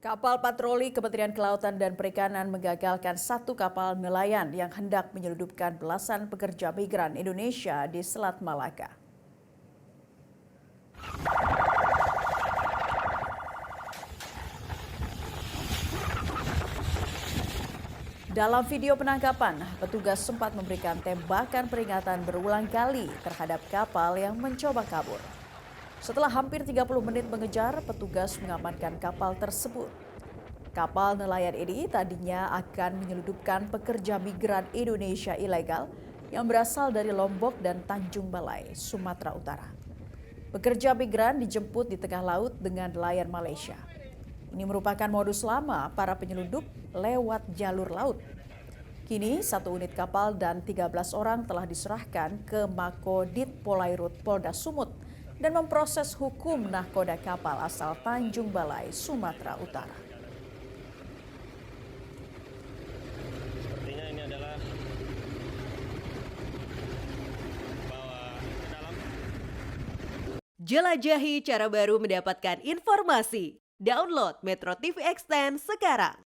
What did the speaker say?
Kapal patroli Kementerian Kelautan dan Perikanan menggagalkan satu kapal nelayan yang hendak menyelundupkan belasan pekerja migran Indonesia di Selat Malaka. Dalam video penangkapan, petugas sempat memberikan tembakan peringatan berulang kali terhadap kapal yang mencoba kabur. Setelah hampir 30 menit mengejar, petugas mengamankan kapal tersebut. Kapal nelayan ini tadinya akan menyelundupkan pekerja migran Indonesia ilegal yang berasal dari Lombok dan Tanjung Balai, Sumatera Utara. Pekerja migran dijemput di tengah laut dengan nelayan Malaysia. Ini merupakan modus lama para penyelundup lewat jalur laut. Kini satu unit kapal dan 13 orang telah diserahkan ke Makodit Polairut Polda Sumut dan memproses hukum nahkoda kapal asal Tanjung Balai, Sumatera Utara. Sepertinya ini adalah bawa ke dalam. Jelajahi cara baru mendapatkan informasi. Download Metro TV Extend sekarang.